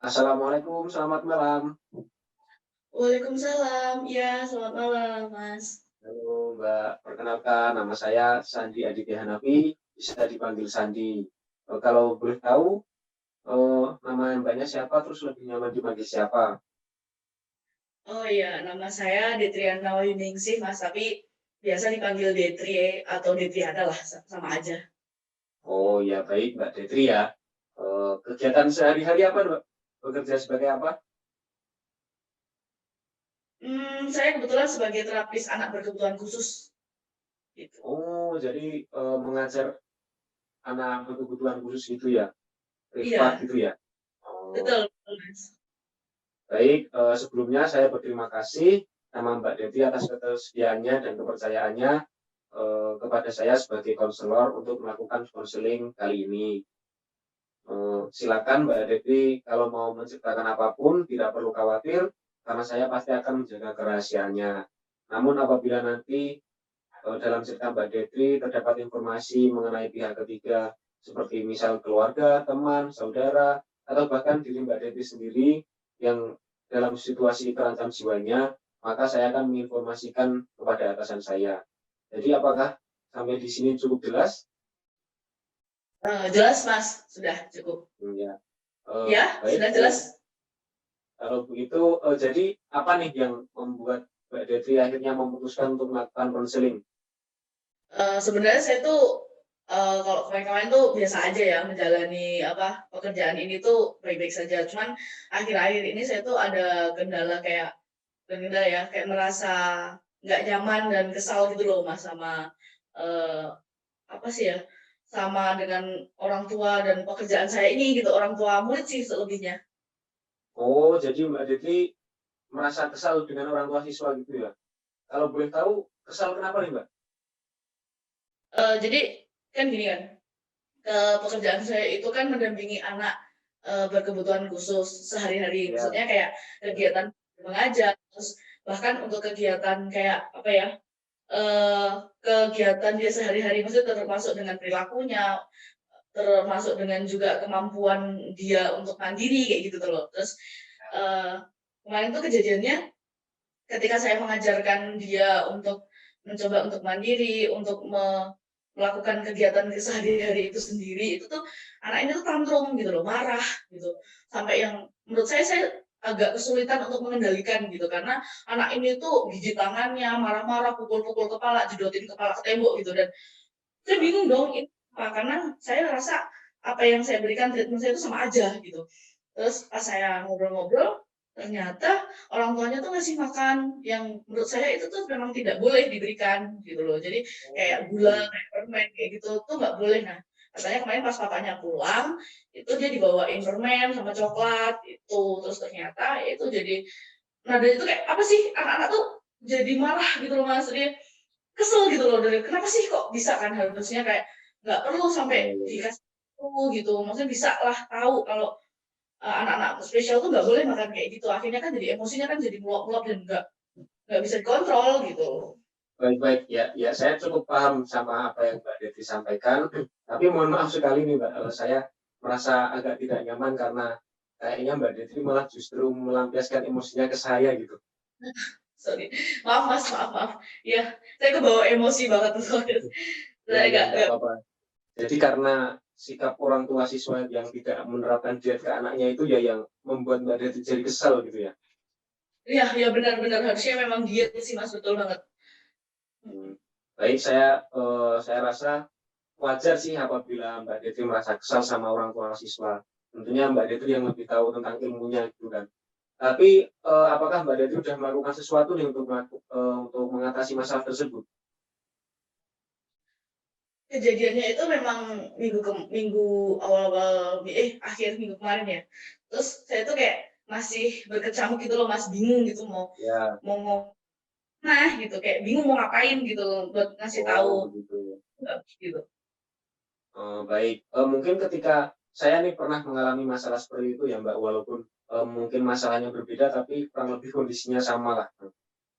Assalamualaikum, selamat malam. Waalaikumsalam. Iya, selamat malam, Mas. Halo Mbak, perkenalkan nama saya Sandi Aditya Hanafi, bisa dipanggil Sandi. Kalau boleh tahu, nama Mbaknya siapa, terus lebih nyaman dipanggil siapa? Oh iya, nama saya Detriana Wahyuningsih, Mas, tapi biasa dipanggil Detrie atau Detriana lah, sama aja. Oh ya baik Mbak Detri ya. Kegiatan sehari-hari apa Mbak? Bekerja sebagai apa? Saya kebetulan sebagai terapis anak berkebutuhan khusus, gitu. Oh jadi mengajar anak berkebutuhan khusus gitu ya, privat Iya, gitu ya. Oh, betul, betul, Mas. baik, sebelumnya saya berterima kasih sama Mbak Deti atas ketersediaannya dan kepercayaannya kepada saya sebagai konselor untuk melakukan konseling kali ini. Silakan Mbak Devi kalau mau menceritakan apapun tidak perlu khawatir karena saya pasti akan menjaga kerahasiaannya. Namun apabila nanti dalam cerita Mbak Devi terdapat informasi mengenai pihak ketiga seperti misal keluarga, teman, saudara, atau bahkan diri Mbak Devi sendiri yang dalam situasi terancam jiwanya, maka saya akan menginformasikan kepada atasan saya. Jadi apakah sampai di sini cukup jelas? Jelas, Mas, sudah cukup. Ya, Ya, baik. sudah jelas. Kalau begitu, jadi apa nih yang membuat Mbak Devi akhirnya memutuskan untuk melakukan konseling? Sebenarnya saya tuh kalau kemarin-kemarin tuh biasa aja ya menjalani apa pekerjaan ini tuh baik-baik saja. Cuman akhir-akhir ini saya tuh ada kendala kayak kendala ya kayak merasa nggak nyaman dan kesal gitu loh Mas sama eh, apa sih ya sama dengan orang tua dan pekerjaan saya ini gitu orang tua murid sih selebihnya. Oh, jadi Mbak Devi merasa kesal dengan orang tua siswa gitu ya? Kalau boleh tahu, kesal kenapa nih Mbak? Jadi kan gini kan pekerjaan saya itu kan mendampingi anak berkebutuhan khusus sehari-hari. Ya, Maksudnya kayak ya. kegiatan mengajar, terus bahkan untuk kegiatan kayak apa ya, kegiatan dia sehari-hari, maksudnya termasuk dengan perilakunya, termasuk dengan juga kemampuan dia untuk mandiri kayak gitu tuh loh. Terus uh, kemarin tuh kejadiannya ketika saya mengajarkan dia untuk mencoba untuk mandiri, untuk melakukan kegiatan sehari-hari itu sendiri, itu tuh anak ini tuh tantrum gitu loh, marah gitu. Sampai yang menurut saya agak kesulitan untuk mengendalikan gitu karena anak ini tuh gigit tangannya, marah-marah, pukul-pukul kepala, jedotin kepala ke tembok gitu dan saya bingung dong ini apa karena saya rasa apa yang saya berikan treatment saya itu sama aja gitu. Terus pas saya ngobrol-ngobrol ternyata orang tuanya tuh ngasih makan yang menurut saya itu tuh memang tidak boleh diberikan gitu loh. Jadi kayak Oh, gula, gitu. kayak permen kayak gitu tuh nggak boleh. Nah, katanya kemarin pas papanya pulang itu dia dibawain permen sama coklat itu terus ternyata itu jadi nah dari itu kayak apa sih anak-anak tuh jadi marah gitu loh Mas. Dia kesel gitu loh dari kenapa sih kok bisa kan harusnya kayak nggak perlu sampai Ya, ya, ya. dikasih tahu gitu maksudnya bisa lah tahu kalau anak-anak spesial tuh nggak boleh makan kayak gitu akhirnya kan jadi emosinya kan jadi meluap-meluap dan nggak bisa dikontrol gitu. Baik-baik, ya, ya saya cukup paham sama apa yang Mbak Devi sampaikan. Tapi mohon maaf sekali nih Mbak, saya merasa agak tidak nyaman karena kayaknya Mbak Devi malah justru melampiaskan emosinya ke saya gitu. Sorry, maaf mas, maaf ya saya kebawa emosi banget tuh soalnya Ya, saya ya, nggak nggak apa-apa. Jadi karena sikap orang tua siswa yang tidak menerapkan diet ke anaknya itu ya yang membuat Mbak Deti jadi kesal gitu ya. ya ya benar-benar harusnya memang diet sih mas betul banget. Hmm. Baik, saya rasa wajar sih apabila Mbak Deti merasa kesal sama orang tua siswa. Tentunya Mbak Deti yang lebih tahu tentang ilmunya gitu kan. Tapi apakah Mbak Deti sudah melakukan sesuatu nih untuk mengatasi masalah tersebut? Kejadiannya itu memang minggu awal-awal akhir minggu kemarin ya. Terus saya tuh kayak masih berkecamuk gitu loh Mas, bingung gitu mau Ya, mau ngomong nah gitu kayak bingung mau ngapain gitu buat ngasih tahu oh begitu. gitu. Baik, mungkin ketika saya nih pernah mengalami masalah seperti itu ya Mbak, walaupun mungkin masalahnya berbeda, tapi kurang lebih kondisinya sama lah.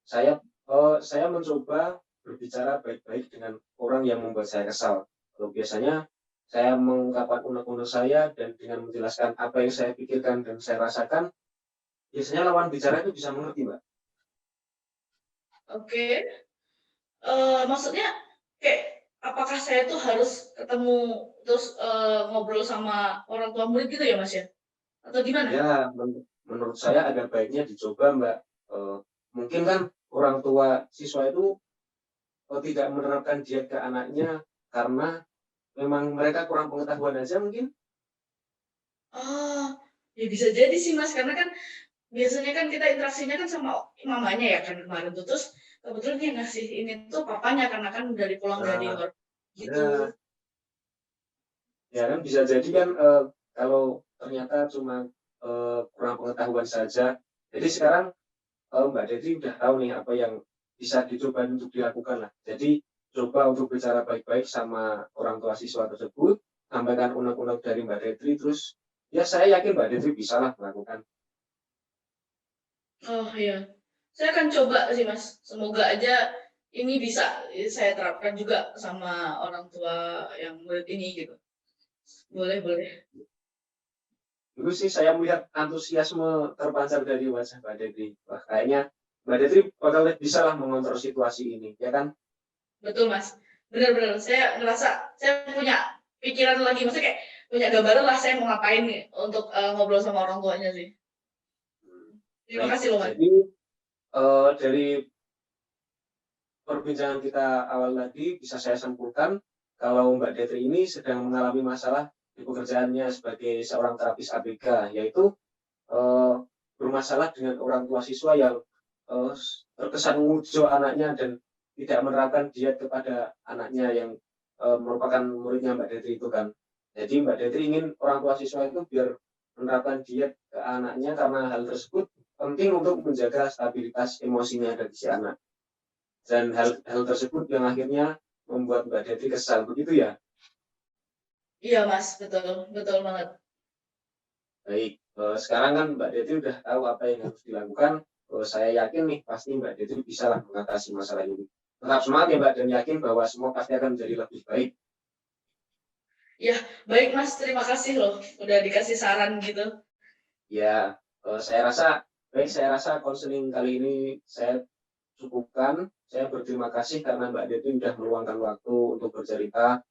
Saya mencoba berbicara baik-baik dengan orang yang membuat saya kesal. Biasanya saya mengungkapkan unek-unek saya dan dengan menjelaskan apa yang saya pikirkan dan saya rasakan, biasanya lawan bicara itu bisa mengerti, Mbak. Oke. Maksudnya kayak apakah saya tuh harus ketemu terus ngobrol sama orang tua murid gitu ya Mas ya? Atau gimana? Ya, menurut saya ada baiknya dicoba, Mbak. Mungkin kan orang tua siswa itu tidak menerapkan diet ke anaknya karena memang mereka kurang pengetahuan aja mungkin. Ah, ya bisa jadi sih Mas, karena kan biasanya kan kita interaksinya kan sama mamanya ya kan kemarin tuh. Terus kebetulan dia ngasih ini tuh papanya karena kan dari pulang dari Nah, luar gitu. ya, ya kan bisa jadi kan kalau ternyata cuma kurang pengetahuan saja. Jadi sekarang Mbak Desi udah tahu nih apa yang bisa dicoba untuk dilakukan lah. Jadi coba untuk bicara baik-baik sama orang tua siswa tersebut, sampaikan unek-unek dari Mbak Detri, terus ya saya yakin Mbak Detri bisa lah melakukan. Oh iya, saya akan coba sih Mas. Semoga aja ini bisa saya terapkan juga sama orang tua yang murid ini gitu. Boleh, boleh. Dulu sih saya melihat antusiasme terpancar dari wajah Mbak Detri. Wah, kayaknya Mbak Detri bakal bisa lah mengontrol situasi ini, ya kan? Betul Mas. Benar-benar saya ngerasa saya punya pikiran lagi, maksudnya kayak punya gambaran lah saya mau ngapain nih untuk ngobrol sama orang tuanya sih. Terima Baik, kasih loh Mas. jadi dari perbincangan kita awal tadi bisa saya simpulkan kalau Mbak Detri ini sedang mengalami masalah di pekerjaannya sebagai seorang terapis ABK, yaitu eh, bermasalah dengan orang tua siswa yang eh, terkesan mengujo anaknya dan tidak menerapkan diet kepada anaknya yang merupakan muridnya Mbak Detri itu kan. Jadi Mbak Detri ingin orang tua siswa itu biar menerapkan diet ke anaknya karena hal tersebut penting untuk menjaga stabilitas emosinya dari si anak. Dan hal tersebut yang akhirnya membuat Mbak Detri kesal, begitu ya? Iya Mas, betul, betul banget. Baik, sekarang kan Mbak Detri udah tahu apa yang harus dilakukan. Saya yakin nih pasti Mbak Detri bisa lah mengatasi masalah ini. Tetap semangat ya Mbak, dan yakin bahwa semua pasti akan menjadi lebih baik. Ya, baik Mas, terima kasih loh udah dikasih saran gitu. Ya, saya rasa konseling kali ini saya cukupkan. Saya berterima kasih karena Mbak Detri sudah meluangkan waktu untuk bercerita.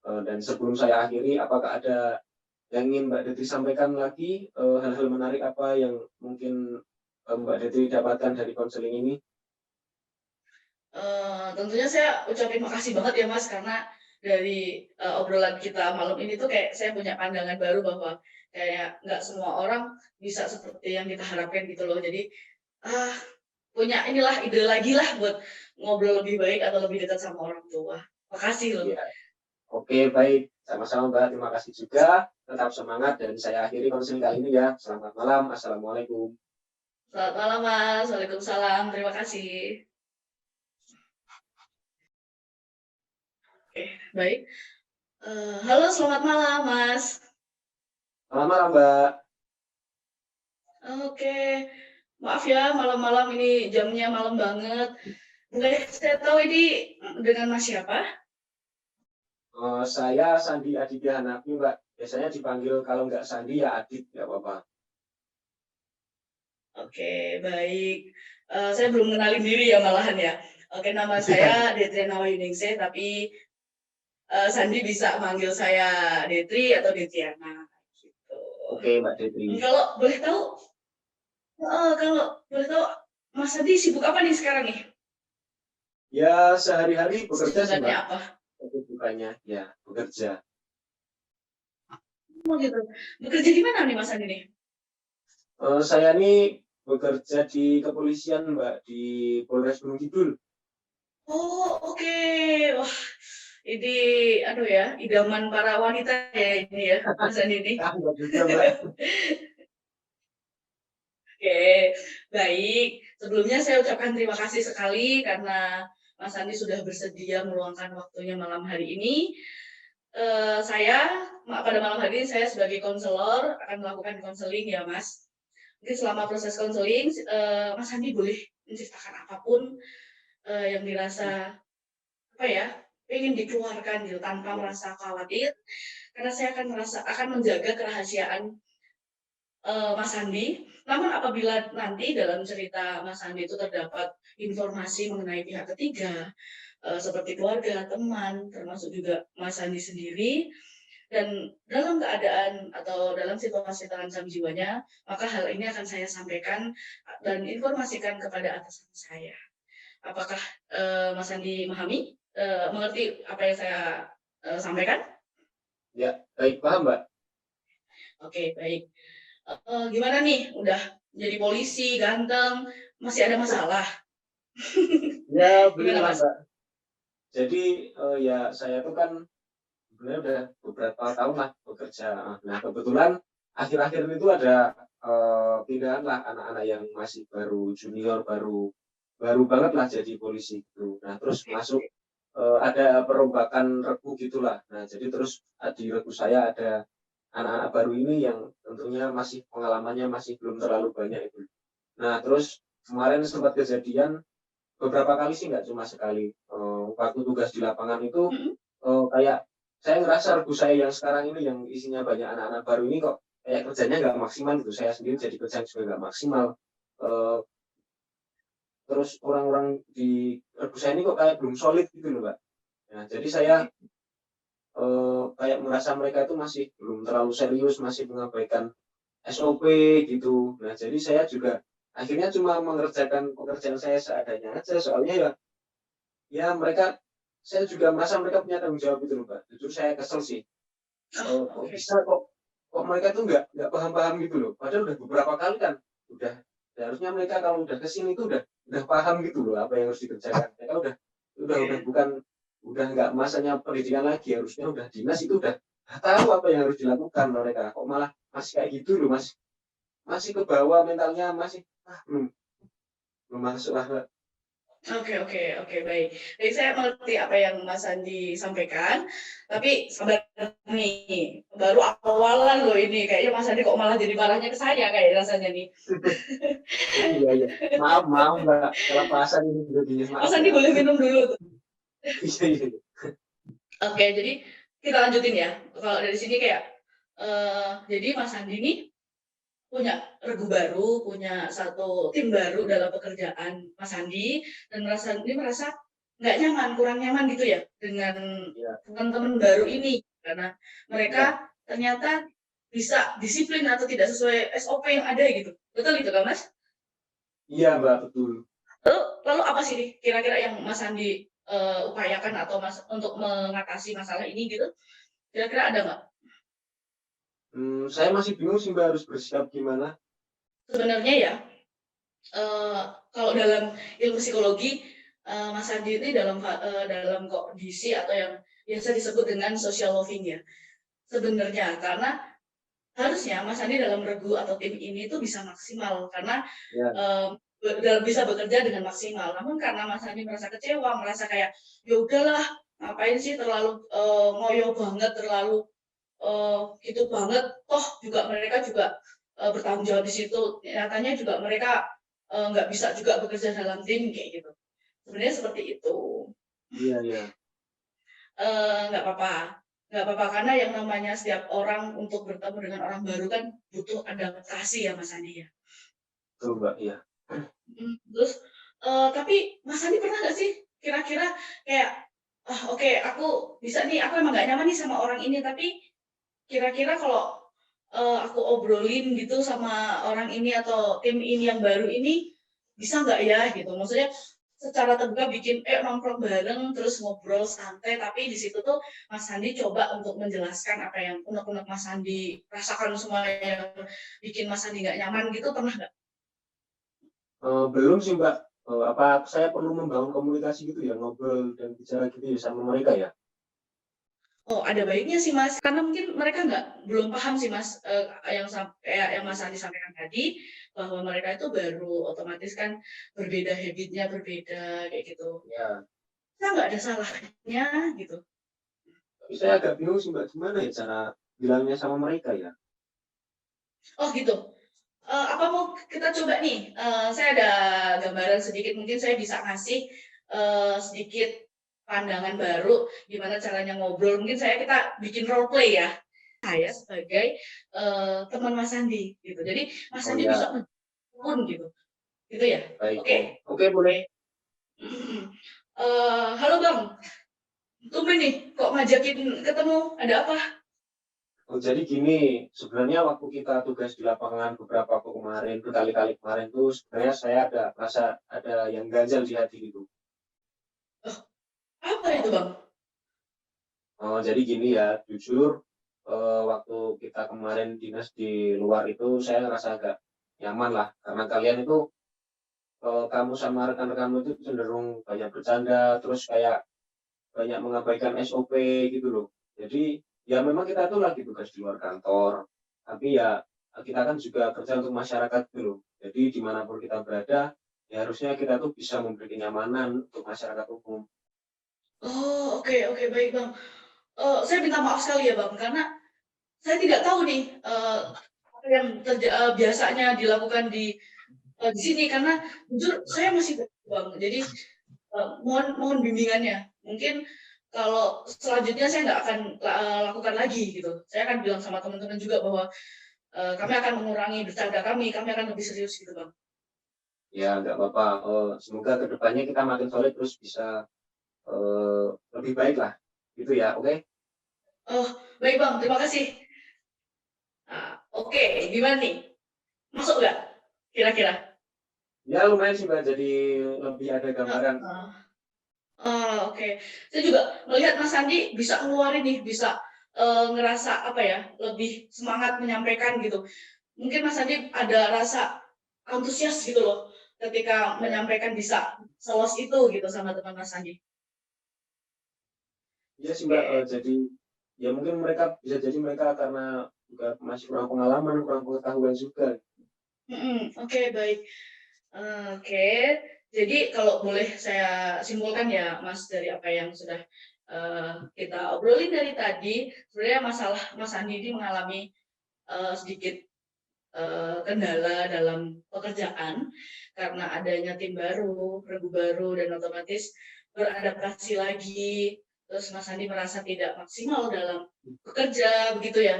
Dan sebelum saya akhiri, apakah ada yang ingin Mbak Detri sampaikan lagi, hal-hal menarik apa yang mungkin Mbak Detri dapatkan dari konseling ini? Tentunya saya ucapin makasih banget ya Mas, karena dari obrolan kita malam ini tuh kayak saya punya pandangan baru bahwa kayak nggak semua orang bisa seperti yang kita harapkan gitu loh. Jadi ah, punya inilah ide lagi lah buat ngobrol lebih baik atau lebih dekat sama orang tua. Makasih loh. Ya, oke, baik. Sama-sama Mbak, terima kasih juga. Tetap semangat dan saya akhiri konseling kali ini ya. Selamat malam, Assalamualaikum. Selamat malam Mas, Waalaikumsalam, terima kasih. Oke, baik. Halo, selamat malam Mas. Selamat malam Mbak. Oke, maaf ya malam-malam ini jamnya malam banget. Boleh saya tahu ini dengan Mas siapa? Saya Sandi Aditya Hanafi Mbak. Biasanya dipanggil kalau nggak Sandi ya Adit, nggak apa-apa. Oke, baik. Saya belum kenalin diri ya malahan ya. Oke, nama saya Detri Nawayuningsih, tapi Sandi bisa manggil saya Detri atau Detriana gitu. Oke Mbak Detri. Kalau boleh tahu, kalau boleh tahu Mas Sandi sibuk apa nih sekarang nih? Ya sehari-hari bekerja sih Sibukannya Mbak. apa? Kesibukannya ya bekerja. Oh gitu. Bekerja di mana nih Mas Sandi nih? Saya ini bekerja di kepolisian Mbak di Polres Gunung Kidul. Oh, oke. Wah, ini aduh ya, idaman para wanita ya ini ya, Mas Andi ini. Ah, nggak juga Mbak. Oke, baik. Sebelumnya saya ucapkan terima kasih sekali karena Mas Andi sudah bersedia meluangkan waktunya malam hari ini. Pada malam hari ini saya sebagai konselor akan melakukan konseling ya Mas. Mungkin selama proses konseling, Mas Andi boleh menceritakan apapun yang dirasa apa ya pengen dikeluarkan gitu tanpa merasa khawatir, karena saya akan menjaga kerahasiaan Mas Andi. Namun apabila nanti dalam cerita Mas Andi itu terdapat informasi mengenai pihak ketiga, seperti keluarga, teman, termasuk juga Mas Andi sendiri, dan dalam keadaan atau dalam situasi terancam jiwanya, maka hal ini akan saya sampaikan dan informasikan kepada atasan saya. Apakah Mas Andi mengerti apa yang saya sampaikan? Ya, baik, paham, Mbak. Oke, baik. Gimana nih? Udah jadi polisi, ganteng, masih ada masalah? Ya, Gimana, beginilah, Mas? Mbak. Jadi ya saya tuh kan sebenarnya udah beberapa tahun lah bekerja. Nah, kebetulan akhir-akhir itu ada pindahan lah anak-anak yang masih baru junior, baru baru banget lah jadi polisi gitu. Nah, terus masuk ada perombakan regu gitulah. Nah, jadi terus di regu saya ada anak-anak baru ini yang tentunya masih pengalamannya masih belum terlalu banyak itu. Nah, terus kemarin sempat kejadian beberapa kali sih, nggak cuma sekali. Waktu tugas di lapangan itu Mhm. kayak saya ngerasa regu saya yang sekarang ini yang isinya banyak anak-anak baru ini kok kayak kerjanya nggak maksimal gitu. Saya sendiri jadi kerja juga nggak maksimal. Eh, Terus orang-orang di regu saya ini kok kayak belum solid gitu loh, Mbak. Nah, jadi saya kayak merasa mereka itu masih belum terlalu serius, masih mengabaikan SOP gitu. Nah, jadi saya juga akhirnya cuma mengerjakan pekerjaan saya seadanya aja. Soalnya ya mereka, saya juga merasa mereka punya tanggung jawab itu loh, Mbak. Jujur saya kesel sih. Kok Oke. bisa kok mereka tuh nggak paham-paham gitu loh. Padahal udah beberapa kali kan, udah harusnya mereka kalau udah kesini tuh udah paham gitu loh apa yang harus dikerjakan. Mereka udah bukan, udah nggak masanya pendidikan lagi, harusnya udah dinas itu udah tahu apa yang harus dilakukan mereka. Kok malah masih kayak gitu loh, masih masih ke bawah mentalnya, masih belum belum masuk lah, Mbak. Oke, baik. Jadi saya mengerti apa yang Mas Andi sampaikan, tapi sabar nih, baru awalan loh ini. Kayaknya Mas Andi kok malah jadi marahnya ke saya kayak rasanya nih. Iya, iya. Maaf, maaf, Mbak. Kelepasan ini jadinya, Mas maaf Andi ya. boleh minum dulu tuh. Iya, iya. Oke, jadi kita lanjutin ya. Kalau dari sini kayak, jadi Mas Andi nih punya regu baru, punya satu tim baru dalam pekerjaan Mas Andi, dan merasa nggak nyaman, kurang nyaman gitu ya dengan Iya, teman-teman baru ini karena iya. mereka ternyata bisa disiplin atau tidak sesuai SOP yang ada gitu. Betul itu kan, Mas? Iya, Mbak, betul. Lalu apa sih nih kira-kira yang Mas Andi upayakan atau untuk mengatasi masalah ini gitu? Kira-kira ada nggak? Saya masih bingung sih, Mbak, harus bersikap gimana. Sebenarnya ya, kalau dalam ilmu psikologi, Mas Andi ini dalam kondisi atau yang biasa disebut dengan social loving ya. Sebenarnya karena harusnya Mas Andi dalam regu atau tim ini tuh bisa maksimal karena Ya, bisa bekerja dengan maksimal. Namun karena Mas Andi merasa kecewa, merasa kayak ya udahlah, ngapain sih terlalu ngoyo banget, terlalu gitu banget. Toh juga mereka juga bertanggung jawab di situ. Nyatanya juga mereka nggak bisa juga bekerja dalam tim kayak gitu. Sebenarnya seperti itu. iya, iya. Nggak apa-apa. Nggak apa-apa karena yang namanya setiap orang untuk bertemu dengan orang baru kan butuh adaptasi ya Mas Andi ya. Betul, Mbak, iya. Terus tapi Mas Andi pernah nggak sih kira-kira kayak oke aku bisa nih, aku emang nggak nyaman nih sama orang ini, tapi kira-kira kalau aku obrolin gitu sama orang ini atau tim ini yang baru ini bisa nggak ya gitu? Maksudnya secara terbuka bikin nongkrong bareng terus ngobrol santai, tapi di situ tuh Mas Andi coba untuk menjelaskan apa yang unek-unek Mas Andi rasakan, semua yang bikin Mas Andi nggak nyaman gitu, pernah nggak? Belum sih, Mbak. Apa saya perlu membangun komunikasi gitu ya, ngobrol dan bicara gitu ya sama mereka ya? Oh, ada baiknya sih, Mas, karena mungkin mereka belum paham sih, Mas, kayak yang Mas Andi sampaikan tadi, bahwa mereka itu baru, otomatis kan berbeda habit-nya, berbeda kayak gitu. Ya. Kita nggak ada salahnya gitu. Tapi saya agak bingung sih, Mbak, gimana ya cara bilangnya sama mereka ya? Oh gitu, apa mau kita coba nih, saya ada gambaran sedikit, mungkin saya bisa ngasih sedikit pandangan baru gimana caranya ngobrol. Mungkin kita bikin role play ya. Saya sebagai teman Mas Andi gitu. Jadi Mas Oh Andi ya, bisa pun gitu. Gitu ya? baik. Oke. Oke, boleh. Halo Bang, tumben nih kok ngajakin ketemu, ada apa? Oh, jadi gini, sebenarnya waktu kita tugas di lapangan beberapa waktu kemarin, berkali-kali kemarin tuh sebenarnya saya ada rasa ada yang ganjal di hati gitu. Oh, apa itu Bang? Oh, jadi gini ya, jujur waktu kita kemarin dinas di luar itu saya ngerasa agak nyaman lah, karena kalian itu kamu sama rekan-rekanmu itu cenderung banyak bercanda, terus kayak banyak mengabaikan SOP gitu loh. Jadi ya memang kita tuh lagi tugas di luar kantor, tapi ya kita kan juga kerja untuk masyarakat gitu loh. Jadi dimanapun kita berada, ya harusnya kita tuh bisa memberi kenyamanan untuk masyarakat umum. Oh, oke oke, baik Bang. Saya minta maaf sekali ya Bang, karena saya tidak tahu nih, apa yang biasanya dilakukan di sini, karena jujur saya masih baru Bang. Jadi, mohon mohon bimbingannya. Mungkin kalau selanjutnya saya nggak akan lakukan lagi gitu. Saya akan bilang sama teman-teman juga bahwa, kami akan mengurangi bercanda kami akan lebih serius gitu Bang. Ya nggak apa-apa. Semoga kedepannya kita makin solid terus bisa lebih baik lah. Gitu ya, oke? Oh, baik Bang, terima kasih. Oke, gimana nih? Masuk nggak kira-kira? Ya lumayan sih Mbak, jadi lebih ada gambaran. Heeh. Oh, oke. Saya juga melihat Mas Andi bisa ngeluarin nih, bisa, ngerasa apa ya, lebih semangat menyampaikan gitu. Mungkin Mas Andi ada rasa antusias gitu loh, ketika Ya, menyampaikan bisa seluas itu gitu sama teman Mas Andi. iya sih Mbak, Oke. jadi ya mungkin mereka bisa jadi mereka karena juga masih kurang pengalaman, kurang pengetahuan juga. Oke baik. Oke, jadi kalau boleh saya simpulkan ya Mas, dari apa yang sudah, kita obrolin dari tadi, sebenarnya masalah Mas Andi ini mengalami, sedikit kendala dalam pekerjaan karena adanya tim baru, regu baru, dan otomatis beradaptasi lagi. Terus Mas Andi merasa tidak maksimal dalam bekerja, begitu ya?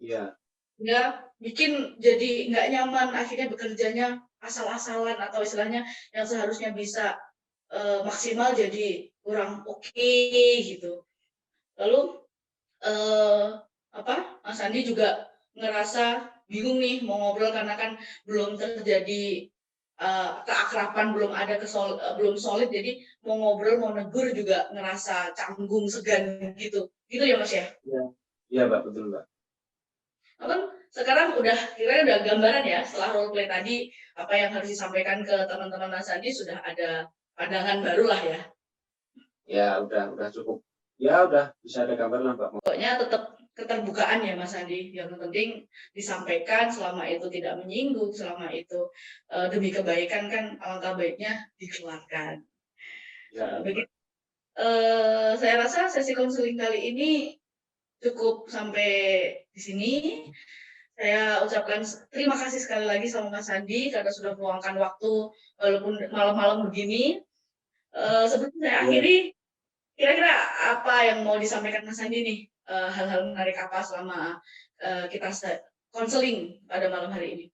Iya, Nggak bikin jadi nggak nyaman, akhirnya bekerjanya asal-asalan atau istilahnya yang seharusnya bisa maksimal jadi kurang oke gitu. Lalu eh, apa? Mas Andi juga ngerasa bingung nih mau ngobrol karena kan belum terjadi keakraban, belum solid, jadi mau ngobrol mau negur juga ngerasa canggung segan gitu gitu ya Mas ya. iya, iya Mbak, betul Mbak. Namun sekarang kira-kira udah gambaran ya setelah role play tadi apa yang harus disampaikan ke teman-teman Mas Andi, sudah ada pandangan baru lah ya. Ya udah cukup. Ya udah bisa ada gambar lah Mbak. Pokoknya tetap keterbukaan ya Mas Andi. Yang penting disampaikan selama itu tidak menyinggung, selama itu demi kebaikan kan alangkah baiknya dikeluarkan. Ya, iya, Mbak. Begitu. Saya rasa sesi konseling kali ini cukup sampai di sini. Saya ucapkan terima kasih sekali lagi sama Mas Andi karena sudah meluangkan waktu walaupun malam-malam begini. Sebelum saya Iya. akhiri, kira-kira apa yang mau disampaikan Mas Andi nih? Hal-hal menarik apa selama kita konseling pada malam hari ini?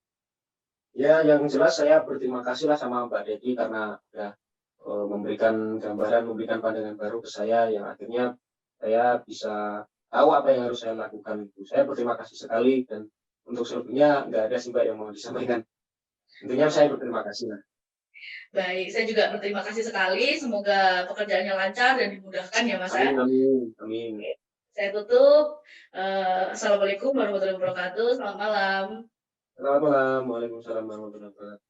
Ya, yang jelas saya berterima kasih lah sama Mbak Dedi karena udah memberikan gambaran, memberikan pandangan baru ke saya yang akhirnya saya bisa tahu apa yang harus saya lakukan itu. Saya berterima kasih sekali dan untuk selebihnya nggak ada sih Mbak yang mau disampaikan. Intinya saya berterima kasih lah. Baik, saya juga berterima kasih sekali. Semoga pekerjaannya lancar dan dimudahkan ya Mas ya. Amin, amin, amin. Saya tutup. Assalamualaikum warahmatullahi wabarakatuh. Selamat malam. Selamat malam. Waalaikumsalam warahmatullahi wabarakatuh.